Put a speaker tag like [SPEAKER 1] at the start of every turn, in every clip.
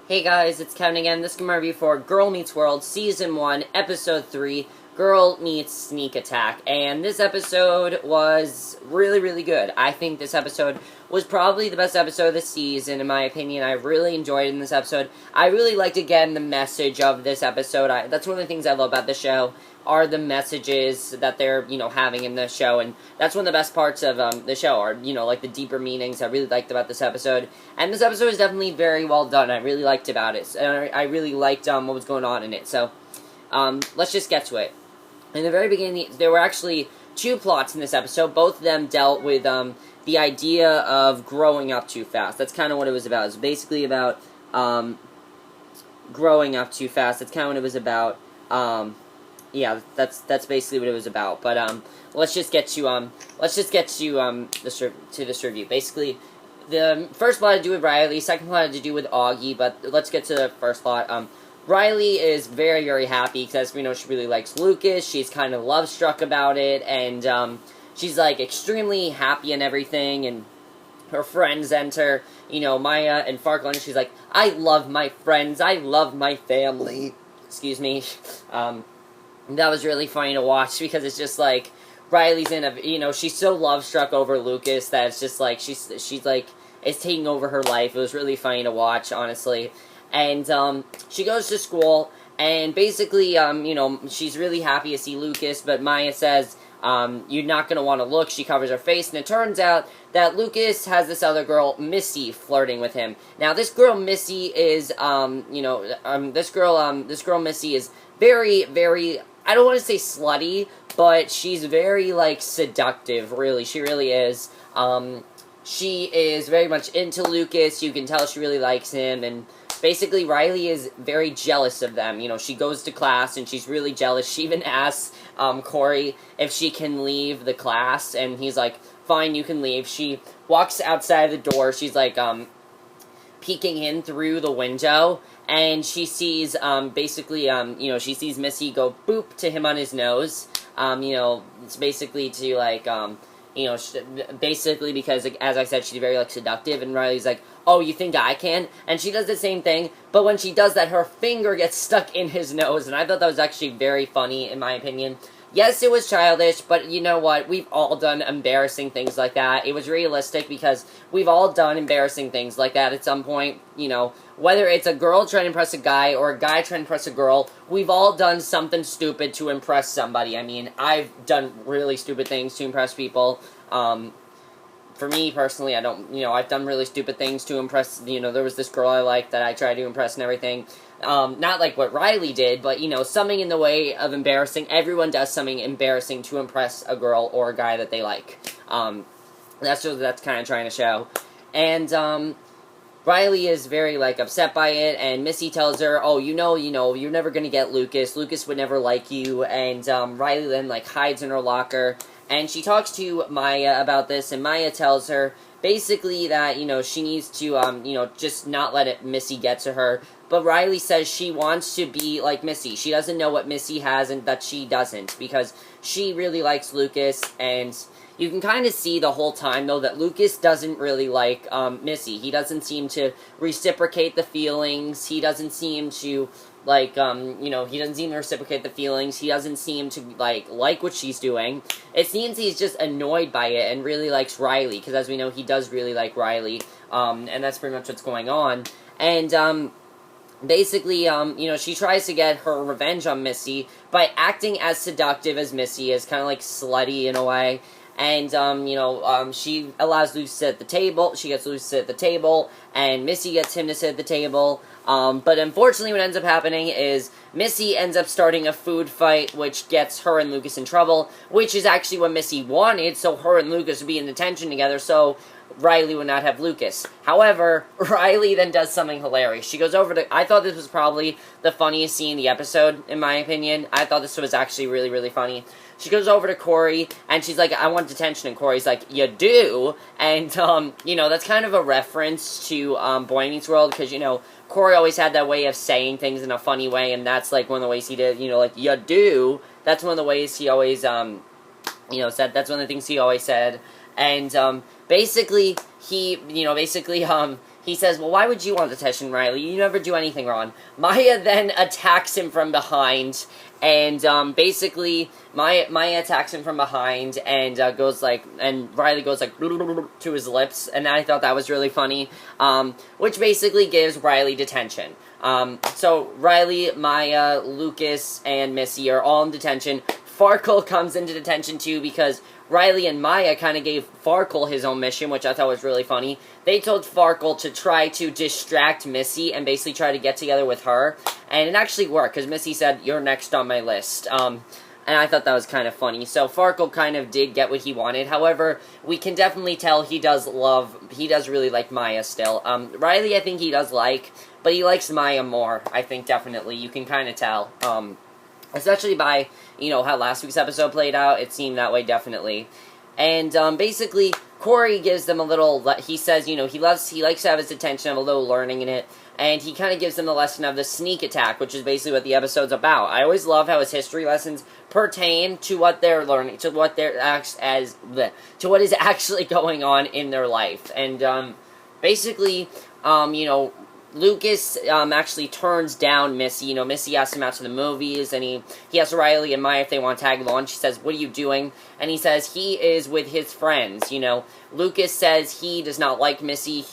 [SPEAKER 1] Hey guys, it's Kevin again. This is my review for Girl Meets World Season 1, Episode 3, Girl Meets Sneak Attack. And this episode was really, really good. I think this episode was probably the best episode of the season, in my opinion. I really enjoyed it in this episode. I really liked, again, the message of this episode. That's one of the things I love about the show, are the messages that they're, having in the show, and that's one of the best parts of the show, are, like the deeper meanings I really liked about this episode, and this episode is definitely very well done. I really liked about it, and I really liked what was going on in it, so, let's just get to it. In the very beginning, there were actually two plots in this episode. Both of them dealt with, the idea of growing up too fast. That's kind of what it was about. It was basically about, growing up too fast. That's kind of what it was about, yeah, that's basically what it was about. But let's just get to this review. Basically, the first plot had to do with Riley, second plot had to do with Auggie. But let's get to the first plot. Riley is very, very happy because, as we know, she really likes Lucas. She's kind of love-struck about it, and she's like extremely happy and everything. And her friends enter, Maya and Farkle, and she's like, "I love my friends. I love my family." Excuse me. That was really funny to watch because it's just like Riley's in a, she's so love-struck over Lucas that it's just like she's like, it's taking over her life. It was really funny to watch, honestly. And she goes to school, and basically, she's really happy to see Lucas, but Maya says, you're not going to want to look. She covers her face, and it turns out that Lucas has this other girl, Missy, flirting with him. Now, this girl, Missy, is, this girl, Missy, is very, very, I don't want to say slutty, but she's very, like, seductive, really. She really is. She is very much into Lucas. You can tell she really likes him, and basically, Riley is very jealous of them. She goes to class, and she's really jealous. She even asks Corey if she can leave the class, and he's like, fine, you can leave. She walks outside the door. She's like, peeking in through the window, and she sees, she sees Missy go boop to him on his nose. It's basically to, like, basically because, as I said, she's very, like, seductive, and Riley's like, oh, you think I can? And she does the same thing, but when she does that, her finger gets stuck in his nose, and I thought that was actually very funny, in my opinion. Yes, it was childish, but you know what? We've all done embarrassing things like that. It was realistic because we've all done embarrassing things like that at some point, whether it's a girl trying to impress a guy or a guy trying to impress a girl, we've all done something stupid to impress somebody. I mean, I've done really stupid things to impress people. For me, personally, I've done really stupid things to impress, there was this girl I liked that I tried to impress and everything. Not like what Riley did, but, something in the way of embarrassing. Everyone does something embarrassing to impress a girl or a guy that they like. That's what that's kind of trying to show. And, Riley is very, like, upset by it, and Missy tells her, oh, you're never gonna get Lucas. Lucas would never like you, and, Riley then, like, hides in her locker. And she talks to Maya about this, and Maya tells her, basically, that, she needs to, just not let Missy get to her. But Riley says she wants to be like Missy. She doesn't know what Missy has and that she doesn't, because she really likes Lucas, and you can kind of see the whole time, though, that Lucas doesn't really like, Missy. He doesn't seem to reciprocate the feelings. He doesn't seem to, like, he doesn't seem to reciprocate the feelings. He doesn't seem to, like what she's doing. It seems he's just annoyed by it and really likes Riley, because as we know, he does really like Riley, and that's pretty much what's going on. And, basically, she tries to get her revenge on Missy by acting as seductive as Missy is, kind of like slutty in a way. And, she allows Lucy to sit at the table. She gets Lucy to sit at the table, and Missy gets him to sit at the table. But unfortunately, what ends up happening is Missy ends up starting a food fight, which gets her and Lucas in trouble, which is actually what Missy wanted, so her and Lucas would be in detention together, so Riley would not have Lucas. However, Riley then does something hilarious. She goes over to, I thought this was probably the funniest scene in the episode, in my opinion. I thought this was actually really, really funny. She goes over to Corey, and she's like, I want detention, and Corey's like, you do? And, that's kind of a reference to, Boy Meets World, because, Corey always had that way of saying things in a funny way, and that's, like, one of the ways he did, like, you do? That's one of the ways he always, said, that's one of the things he always said. And, basically, he he says, well, why would you want detention, Riley? You never do anything wrong. Maya then attacks him from behind, and basically, Maya attacks him from behind, and goes like, and Riley goes like to his lips, and I thought that was really funny, which basically gives Riley detention. So Riley, Maya, Lucas, and Missy are all in detention. Farkle comes into detention too because Riley and Maya kind of gave Farkle his own mission, which I thought was really funny. They told Farkle to try to distract Missy and basically try to get together with her. And it actually worked, because Missy said, you're next on my list. And I thought that was kind of funny. So Farkle kind of did get what he wanted. However, we can definitely tell he does really like Maya still. Riley, I think he does like, but he likes Maya more, I think, definitely. You can kind of tell. Especially by, how last week's episode played out. It seemed that way, definitely. And, basically, Corey gives them a little, he says, he likes to have his attention, have a little learning in it, and he kind of gives them the lesson of the sneak attack, which is basically what the episode's about. I always love how his history lessons pertain to what they're learning, to what what is actually going on in their life. And, basically, Lucas actually turns down Missy. Missy asks him out to the movies, and he asks Riley and Maya if they want to tag along. She says, what are you doing? And he says he is with his friends, Lucas says he does not like Missy.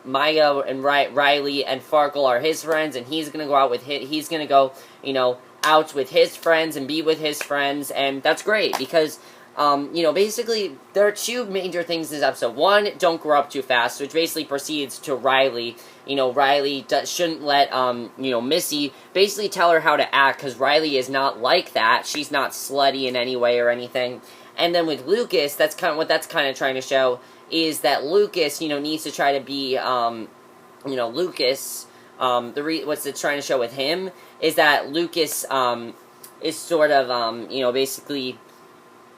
[SPEAKER 1] Maya and Riley and Farkle are his friends, and he's gonna go out with he's gonna go, out with his friends and be with his friends, and that's great, because basically, there are two major things in this episode. One, don't grow up too fast, which basically proceeds to Riley. Riley shouldn't let, Missy basically tell her how to act, because Riley is not like that. She's not slutty in any way or anything. And then with Lucas, that's kind of what that's kind of trying to show, is that Lucas, needs to try to be, Lucas, what's it trying to show with him, is that Lucas, is sort of, basically,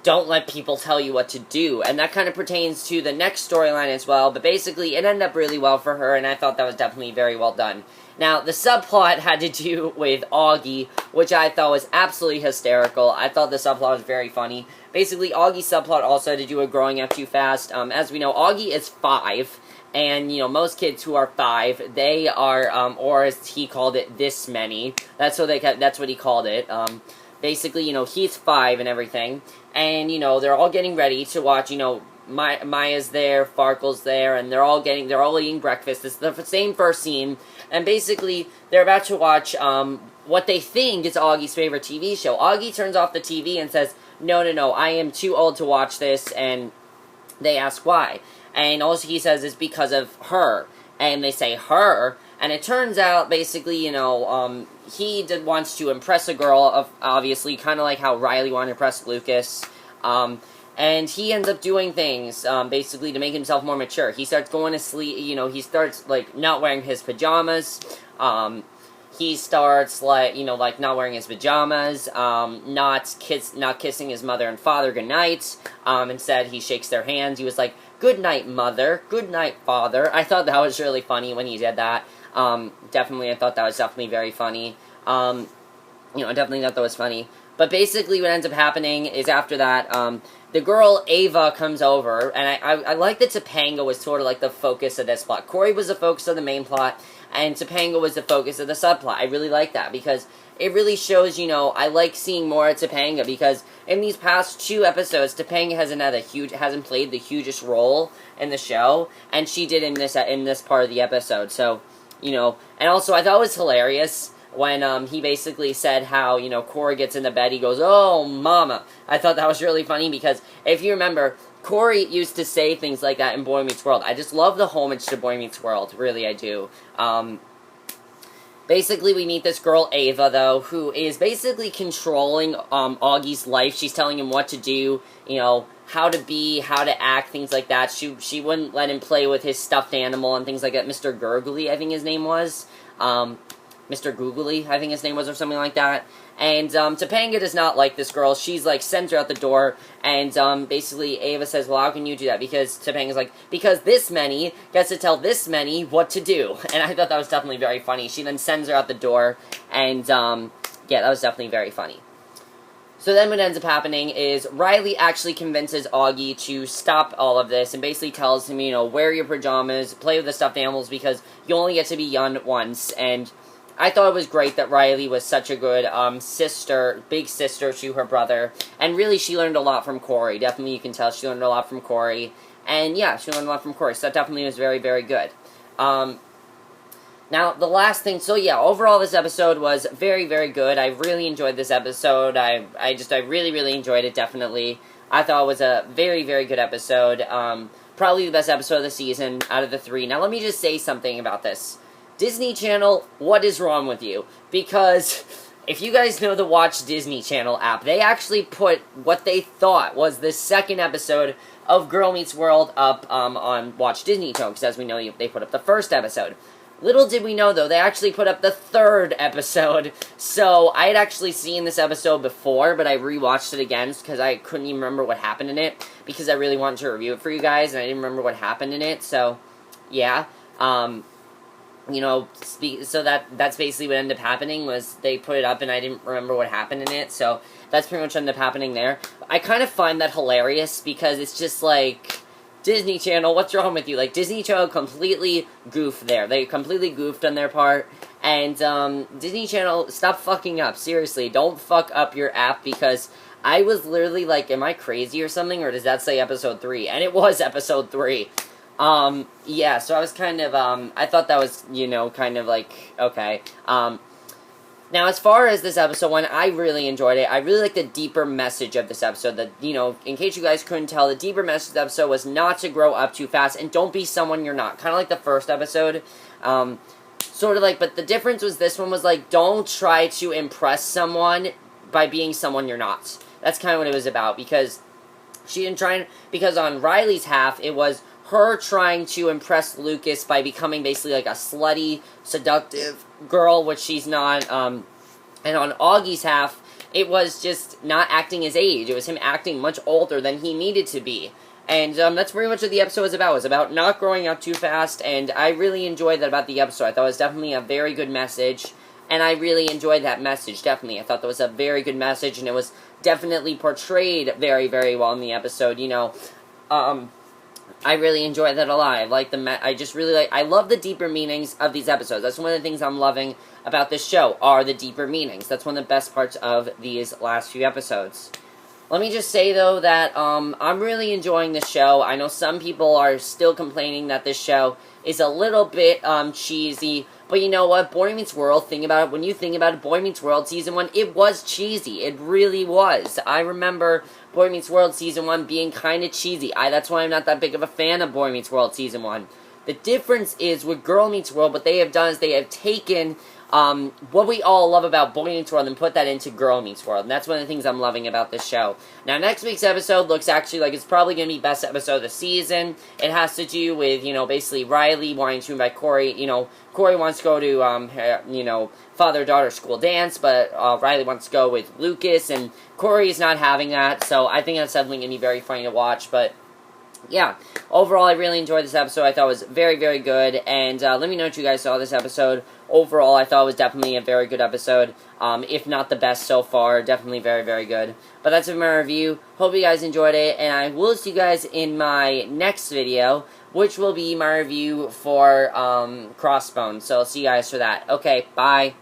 [SPEAKER 1] don't let people tell you what to do, and that kind of pertains to the next storyline as well, but basically, it ended up really well for her, and I thought that was definitely very well done. Now, the subplot had to do with Auggie, which I thought was absolutely hysterical. I thought the subplot was very funny. Basically, Augie's subplot also had to do with growing up too fast. As we know, Auggie is 5, and, most kids who are 5, they are, or as he called it, this many. That's what he called it. Basically, he's 5 and everything, and, they're all getting ready to watch, Maya's there, Farkle's there, and they're all eating breakfast. It's the same first scene, and basically, they're about to watch, what they think is Augie's favorite TV show. Auggie turns off the TV and says, no, I am too old to watch this, and they ask why. And all he says is because of her, and they say, her? And it turns out, basically, he wants to impress a girl, obviously, kind of like how Riley wanted to impress Lucas, and he ends up doing things, basically, to make himself more mature. He starts going to sleep, he starts, not wearing his pajamas, he starts, not wearing his pajamas, not kissing his mother and father goodnight, instead he shakes their hands. He was like, good night, mother, good night, father. I thought that was really funny when he did that. Definitely, I thought that was definitely very funny. I definitely thought that was funny. But basically, what ends up happening is after that, the girl, Ava, comes over, and I like that Topanga was sort of like the focus of this plot. Corey was the focus of the main plot, and Topanga was the focus of the subplot. I really like that, because it really shows, I like seeing more of Topanga, because in these past 2 episodes, Topanga hasn't played the hugest role in the show, and she did in this part of the episode, so, and also, I thought it was hilarious when, he basically said how, Corey gets in the bed, he goes, oh, mama. I thought that was really funny, because if you remember, Corey used to say things like that in Boy Meets World. I just love the homage to Boy Meets World, really, I do. Basically, we meet this girl, Ava, though, who is basically controlling, Augie's life. She's telling him what to do, how to be, how to act, things like that. She wouldn't let him play with his stuffed animal and things like that. Mr. Gurgley, I think his name was. Mr. Googly, I think his name was, or something like that. And, Topanga does not like this girl. She's, sends her out the door, and, basically, Ava says, well, how can you do that? Because Topanga's like, because this many gets to tell this many what to do. And I thought that was definitely very funny. She then sends her out the door, and, yeah, that was definitely very funny. So then what ends up happening is Riley actually convinces Auggie to stop all of this and basically tells him, wear your pajamas, play with the stuffed animals because you only get to be young once. And I thought it was great that Riley was such a good big sister to her brother. And really, she learned a lot from Corey. Definitely, you can tell she learned a lot from Corey. And yeah, she learned a lot from Corey. So that definitely was very, very good. Now, the last thing, so yeah, overall this episode was very, very good. I really enjoyed this episode. I really, really enjoyed it, definitely. I thought it was a very, very good episode. Probably the best episode of the season out of the 3. Now, let me just say something about this. Disney Channel, what is wrong with you? Because if you guys know the Watch Disney Channel app, they actually put what they thought was the second episode of Girl Meets World up on Watch Disney Channel, because as we know, they put up the first episode. Little did we know, though, they actually put up the 3rd episode. So, I had actually seen this episode before, but I rewatched it again because I couldn't even remember what happened in it. Because I really wanted to review it for you guys, and I didn't remember what happened in it. So, yeah. So that's basically what ended up happening, was they put it up and I didn't remember what happened in it. So, that's pretty much what ended up happening there. I kind of find that hilarious because it's just like, Disney Channel, what's wrong with you? Like, Disney Channel completely goofed there. They completely goofed on their part. And, Disney Channel, stop fucking up. Seriously, don't fuck up your app because I was literally like, am I crazy or something? Or does that say episode 3? And it was episode 3. Yeah, so I was kind of, I thought that was, kind of like, okay. Now, as far as this episode went, I really enjoyed it. I really like the deeper message of this episode. That, in case you guys couldn't tell, the deeper message of the episode was not to grow up too fast and don't be someone you're not. Kind of like the first episode. Sort of like, but the difference was this one was like, don't try to impress someone by being someone you're not. That's kind of what it was about, because she didn't try, because on Riley's half, it was her trying to impress Lucas by becoming basically like a slutty, seductive girl, which she's not, and on Augie's half, it was just not acting his age. It was him acting much older than he needed to be. And that's pretty much what the episode was about. It was about not growing up too fast, and I really enjoyed that about the episode. I thought it was definitely a very good message, and I really enjoyed that message, definitely. I thought that was a very good message, and it was definitely portrayed very, very well in the episode, I really enjoyed that a lot. I like I love the deeper meanings of these episodes. That's one of the things I'm loving about this show, are the deeper meanings. That's one of the best parts of these last few episodes. Let me just say, though, that I'm really enjoying this show. I know some people are still complaining that this show is a little bit cheesy, but you know what? Boy Meets World, when you think about it, Boy Meets World Season 1, it was cheesy. It really was. I remember Boy Meets World Season 1 being kind of cheesy. That's why I'm not that big of a fan of Boy Meets World Season 1. The difference is with Girl Meets World, what they have done is they have taken what we all love about Boy Meets World and put that into Girl Meets World. And that's one of the things I'm loving about this show. Now, next week's episode looks actually like it's probably going to be best episode of the season. It has to do with, basically Riley wanting to invite Corey. Corey wants to go to, father-daughter school dance, but Riley wants to go with Lucas, and Corey is not having that. So I think that's definitely going to be very funny to watch, but yeah, overall, I really enjoyed this episode. I thought it was very, very good, and let me know what you guys saw this episode. Overall, I thought it was definitely a very good episode, if not the best so far. Definitely very, very good. But that's it for my review. Hope you guys enjoyed it, and I will see you guys in my next video, which will be my review for Crossbones. So I'll see you guys for that. Okay, bye.